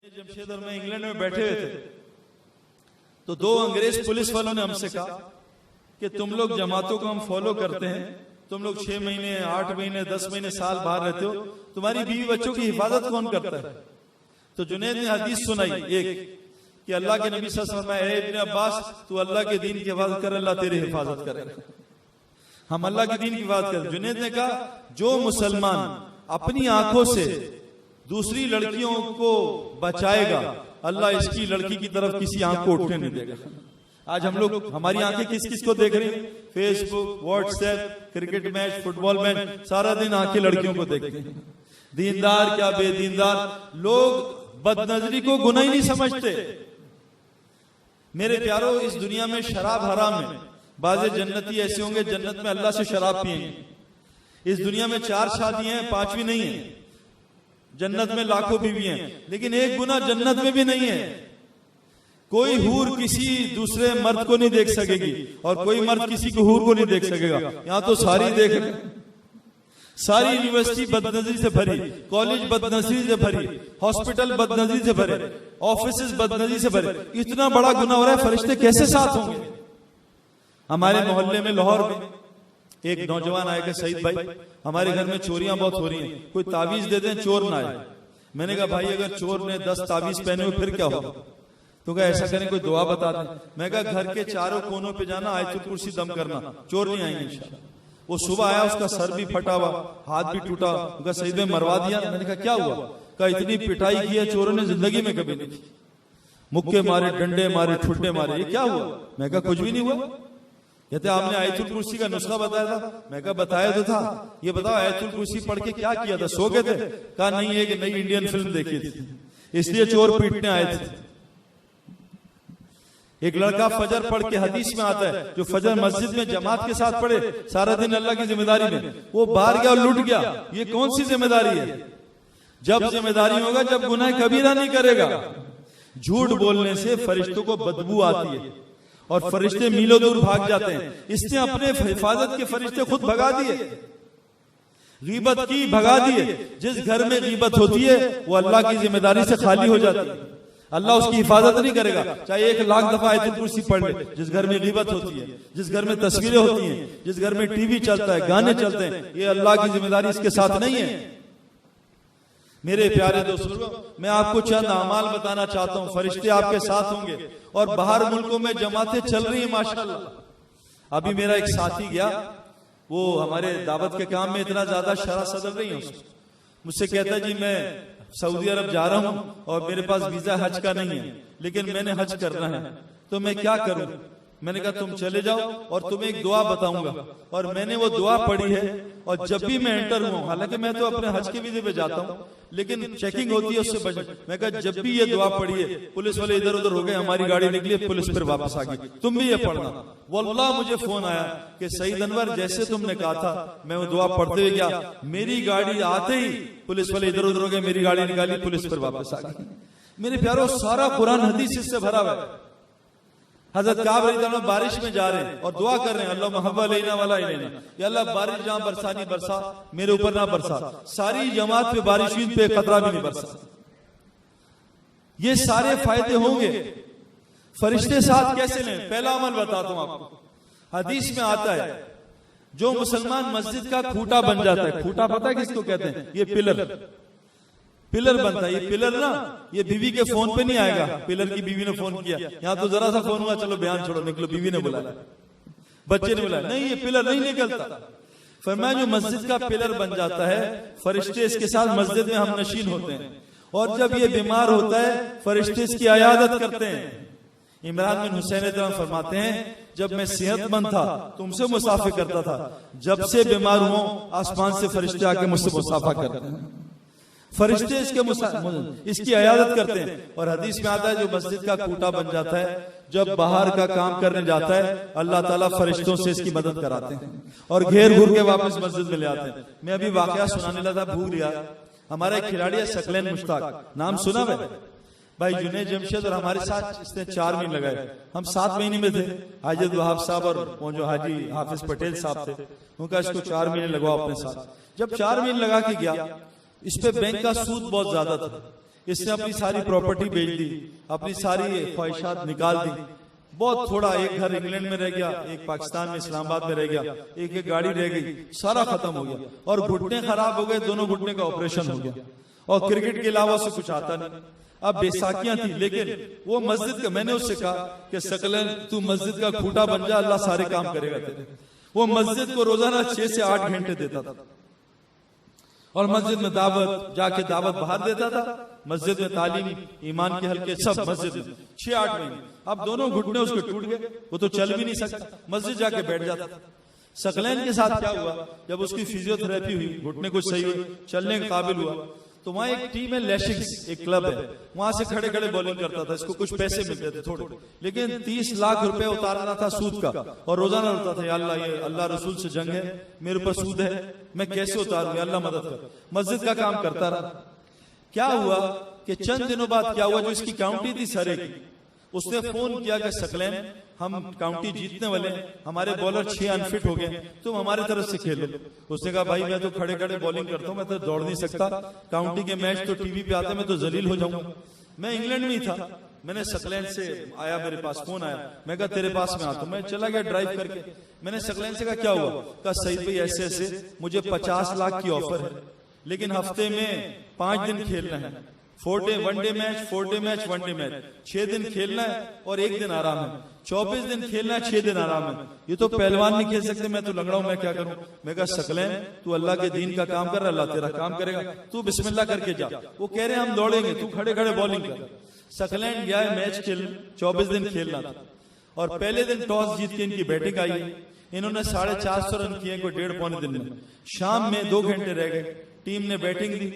जमशेद और मैं इंग्लैंड में बैठे हुए थे तो दो अंग्रेज पुलिस वालों ने हमसे कहा कि तुम लोग जमातों को हम फॉलो करते हैं, तुम लोग 6 महीने 8 महीने 10 महीने साल बाहर रहते हो, तुम्हारी बीवी बच्चों की हिफाजत कौन करता है? तो जुनैद ने हदीस सुनाई एक कि अल्लाह के नबी सल्लल्लाहु अलैहि वसल्लम ने इब्न अब्बास तू अल्लाह के दीन की हिफाजत कर, अल्लाह तेरी हिफाजत करेगा। हम अल्लाह के दीन की हिफाजत करें। जुनैद ने कहा जो मुसलमान अपनी आंखों से दूसरी लड़कियों को बचाएगा, अल्लाह इसकी लड़की की तरफ किसी आंख को उठने नहीं देगा। आज हम लोग हमारी आंखें किस किस को देख रही हैं? Facebook, WhatsApp, cricket match, football match, सारा दिन आंखें लड़कियों को देखते हैं। दीनदार क्या बेदीनदार लोग बदनजरी को गुनाह ही नहीं समझते। मेरे प्यारो, इस दुनिया में शराब हराम है। बाज़े जन्नती ऐसे होंगे जन्नत में अल्लाह से शराब पिएंगे। इस दुनिया में 4 शादियां हैं, 5वीं नहीं है। जन्नत में लाखों बीवी हैं, लेकिन एक गुना जन्नत में भी नहीं है। कोई हूर किसी दूसरे मर्द को नहीं देख सकेगी और कोई मर्द किसी को हूर को नहीं देख सकेगा। यहाँ तो सारी देख रहे, सारी यूनिवर्सिटी बदनजरी से भरी, कॉलेज बदनजरी से भरी, हॉस्पिटल बदनजरी से भरे, ऑफिस बदनजरी से भरे। इतना बड़ा गुनाह हो रहा है, फरिश्ते कैसे साथ होंगे? हमारे मोहल्ले में लाहौर में एक नौजवान आएगा, सईद भाई हमारे घर में चोरियां बहुत हो रही हैं, कोई तावीज दे दें चोर ना आए। मैंने कहा भाई अगर चोर ने 10 तावीज पहने हुए फिर क्या होगा? तो कहा ऐसा करें कोई दुआ बता दें। मैं कहा घर के चारों कोनों पे जाना, आयतुल कुर्सी दम करना, चोर नहीं आएंगे इंशाल्लाह। वो सुबह आया, उसका सर भी फटा हुआ, हाथ भी टूटा। उनका सईद में मरवा दिया। मैंने कहा क्या हुआ? कहा इतनी पिटाई की है चोरों ने जिंदगी में कभी नहीं की, मुक्के मारे, डंडे मारे, ठुड्डे मारे, ये क्या हुआ? मैं कहा कुछ भी नहीं हुआ। कहते आपने आयतुल कुर्सी का नुस्खा बताया था। मैं कहा बताया तो था, ये बताओ आयतुल कुर्सी पढ़ के क्या किया था? सो गए थे? कहा नहीं, एक नई इंडियन फिल्म देखी थी इसलिए चोर पीटने आए थे। एक लड़का फजर पढ़ के, हदीस में आता है, जो फजर मस्जिद में जमात के साथ पढ़े, सारा दिन अल्लाह की जिम्मेदारी में, वो बाहर गया और लुट गया। ये कौन सी जिम्मेदारी है? जब जिम्मेदारी होगा जब गुनाह कबीरा नहीं करेगा। झूठ बोलने से फरिश्तों को बदबू आती है और फरिश्ते मीलों दूर भाग जाते हैं। इसने अपने हिफाजत के फरिश्ते खुद भगा दिए, गीबत की भगा दिए। जिस घर में गीबत होती है वो अल्लाह की जिम्मेदारी से खाली हो जाती है। अल्लाह उसकी हिफाजत नहीं करेगा, चाहे 1 लाख दफा आयतुल कुर्सी पढ़ ले। जिस घर में गीबत होती है, जिस घर में तस्वीरें होती हैं, जिस घर में टीवी चलता है, गाने चलते हैं, ये अल्लाह की जिम्मेदारी इसके साथ नहीं है। मेरे प्यारे दोस्तों, मैं आपको चंद अमाल बताना चाहता हूं, फरिश्ते आपके साथ होंगे। और बाहर मुल्कों में जमातें चल रही हैं माशाल्लाह। अभी मेरा एक साथी गया, वो हमारे दावत के काम में इतना ज्यादा शरा सदर नहीं है, मुझसे कहता जी मैं सऊदी अरब जा रहा हूं और मेरे पास वीजा हज का नहीं है, लेकिन मैंने हज करना है, तो मैं क्या करूं? मैंने कहा तुम चले जाओ और तुम्हें एक दुआ बताऊंगा। और मैंने वो दुआ पढ़ी है और जब भी मैं एंटर हुआ, हालांकि मैं तो अपने हज के वीजे पे जाता हूँ, लेकिन चेकिंग होती है उससे बच। मैं कहा जब भी ये दुआ पढ़ी है, पुलिस वाले इधर उधर हो गए, हमारी गाड़ी निकली, पुलिस फिर वापस आ गई, तुम भी ये पढ़ना। वल्लाह मुझे फोन आया कि सईद अनवर जैसे तुमने कहा था, मैं वो दुआ पढ़ते हुए गया, मेरी गाड़ी आते ही पुलिस वाले इधर उधर हो गए, मेरी गाड़ी निकाली, पुलिस फिर वापस आ गई। मेरे प्यारो, सारा कुरान हदीस इससे भरा हुआ है। हजरत काब रज़ी अल्लाह बारिश में जा रहे हैं और दुआ कर रहे हैं, अल्लाह महब्बा लेना वाला लेना, या अल्लाह बारिश जहां बरसानी बरसा, मेरे ऊपर ना बरसा। सारी जमात पे बारिश हुई, पे कतरा भी नहीं बरसा। ये सारे फायदे होंगे। फरिश्ते साथ कैसे लें? पहला अमल बताता हूं आपको। हदीस में आता है जो मुसलमान मस्जिद का खूंटा बन जाता है, खूंटा पता है किसको कहते हैं? ये पिलर बनता है। ये पिलर ना, ये बीवी के फोन पे नहीं आएगा, पिलर की बीवी ने फोन किया, यहाँ तो जरा सा फोन हुआ, चलो बयान छोड़ो, निकलो, बीवी ने बुलाया, बच्चे ने बुलाया, नहीं ये पिलर नहीं निकलता। फरमाया जो मस्जिद का पिलर बन जाता है, फरिश्ते इसके साथ मस्जिद में हम नशीन होते हैं। और जब ये बीमार होता है, फरिश्ते इसकी अयादत करते हैं। इमरान बिन हुसैन फरमाते हैं जब मैं सेहतमंद था तुमसे मुसाफे करता था, जब से बीमार हुआ आसमान से फरिश्ते आके मुझसे मुसाफा करते हैं। फरिश्ते इसकी अयादत करते हैं। और हदीस में आता है जो मस्जिद का खूंटा बन जाता है, जब बाहर का काम करने जाता है, अल्लाह ताला फरिश्तों से इसकी मदद कराते हैं और घेर घूर के वापस मस्जिद में ले आते हैं। मैं अभी वाकया सुनाने लगा, भूल गया। हमारा एक खिलाड़ी है सकलैन मुश्ताक, नाम सुना है भाई? जुनैद जमशेद और हमारे साथ इसने 4 महीने लगाए। हम 7 महीने में थे। हाजी वहाब साहब और वो जो हाजी हाफिज पटेल साहब थे, उनका इसको 4 महीने लगवाओ अपने साथ। जब 4 महीने लगा के गया, इस पे बैंक का सूद बहुत ज्यादा था, इसने अपनी सारी प्रॉपर्टी बेच दी, अपनी सारी ख्वाहिशात निकाल दी। बहुत थोड़ा, एक घर इंग्लैंड में रह गया, एक पाकिस्तान में इस्लामाबाद में रह गया, एक गाड़ी रह गई, सारा खत्म हो गया। और घुटने खराब हो गए, दोनों घुटने का ऑपरेशन हो गया, और क्रिकेट के अलावा से कुछ आता नहीं। अब बैसाखियां थी, लेकिन वो मस्जिद का, मैंने उससे कहा कि सकलन तू मस्जिद का खूंटा बन जा, अल्लाह सारे काम करेगा तेरे। वो मस्जिद को रोजाना 6 से 8 घंटे देता था, और मस्जिद में दावत, जाके दावत बाहर देता था, मस्जिद में तालीम, ईमान के हल्के सब मस्जिद में 6-8 महीने। अब दोनों घुटने उसके टूट गए, वो तो चल भी नहीं सकता, मस्जिद जाके बैठ जाता था। सकलैन के साथ क्या हुआ, जब उसकी फिजियोथेरेपी हुई, घुटने कुछ सही हुए, चलने के काबिल हुआ, तो वहां एक टीम है, लैशिक्स एक क्लब है, वहां से खड़े खड़े बॉलिंग करता था। इसको कुछ पैसे मिलते थे थोड़े, लेकिन 30 लाख रुपए उतारना था सूद का, और रोजाना उठता था, या अल्लाह, ये अल्लाह रसूल से जंग है, मेरे ऊपर सूद है, मैं कैसे उतारूं, अल्लाह मदद कर। मस्जिद का काम करता रहा। क्या हुआ कि चंद दिनों बाद क्या हुआ, जो इसकी काउंटी थी सरे की, उसने फोन किया कि सकलैन हम काउंटी जीतने वाले हैं, हमारे बॉलर 6 अनफिट हो गए, तुम हमारे तरफ से खेलो। उसने कहा भाई मैं तो खड़े खड़े बॉलिंग करता हूं, मैं तो दौड़ नहीं सकता, काउंटी के मैच तो टीवी पे आते, मैं तो जलील हो जाऊंगा। मैं इंग्लैंड में ही था, मैंने सकलैन से आया, मेरे पास फोन आया, मैं कहा तेरे पास में आता हूं। मैं चला गया ड्राइव करके, मैंने सकलैन से कहा क्या हुआ, कहा सईद भाई ऐसे ऐसे मुझे 50 लाख की ऑफर है, लेकिन हफ्ते में 5 दिन खेलना है, 4 day 1 day match, 4 day match, 1 day match, 6 दिन खेलना है और 1 दिन आराम है, 24 दिन खेलना है, 6 दिन आराम है। ये तो पहलवान नहीं खेल सकते, मैं तो लंगड़ा हूं, मैं क्या करूं। मैं कहा सकलैन तू अल्लाह के दीन का काम कर रहा, अल्लाह तेरा काम करेगा, तू बिस्मिल्लाह करके जा। वो कह रहे हैं हम दौड़ेंगे, तू खड़े खड़े बॉलिंग कर। सकलैन गया है मैच खेल, 24 दिन खेलना था, और पहले दिन टॉस जीत के इनकी बैटिंग आई, इन्होंने 450 रन किए, कोई 1.5-पौने दिन में। शाम में 2 घंटे रह गए, टीम ने बैटिंग दी,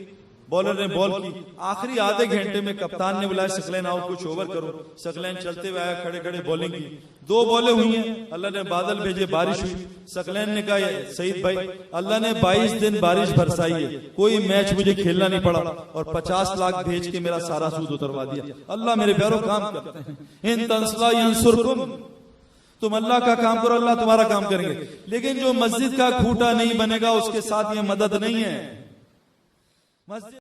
बॉलर ने बॉल की, आखिरी आधे घंटे में कप्तान ने बुलाया सकलैन आओ कुछ ओवर करो। सकलैन चलते हुए आया, खड़े खड़े बॉलिंग की, 2 बॉलें हुई हैं, अल्लाह ने बादल भेजे, बारिश हुई। सकलैन ने कहा सईद भाई अल्लाह ने 22 दिन बारिश बरसाई है, कोई मैच मुझे खेलना नहीं पड़ा, और 50 लाख भेज के मेरा सारा सूद उतरवा दिया। अल्लाह मेरे प्यारों काम करते हैं, इन तंसला यंसुरकुम, तुम अल्लाह का काम करो, अल्लाह तुम्हारा काम करेंगे। लेकिन जो मस्जिद का खूंटा नहीं बनेगा, उसके साथ ये मदद नहीं है। मस्जिद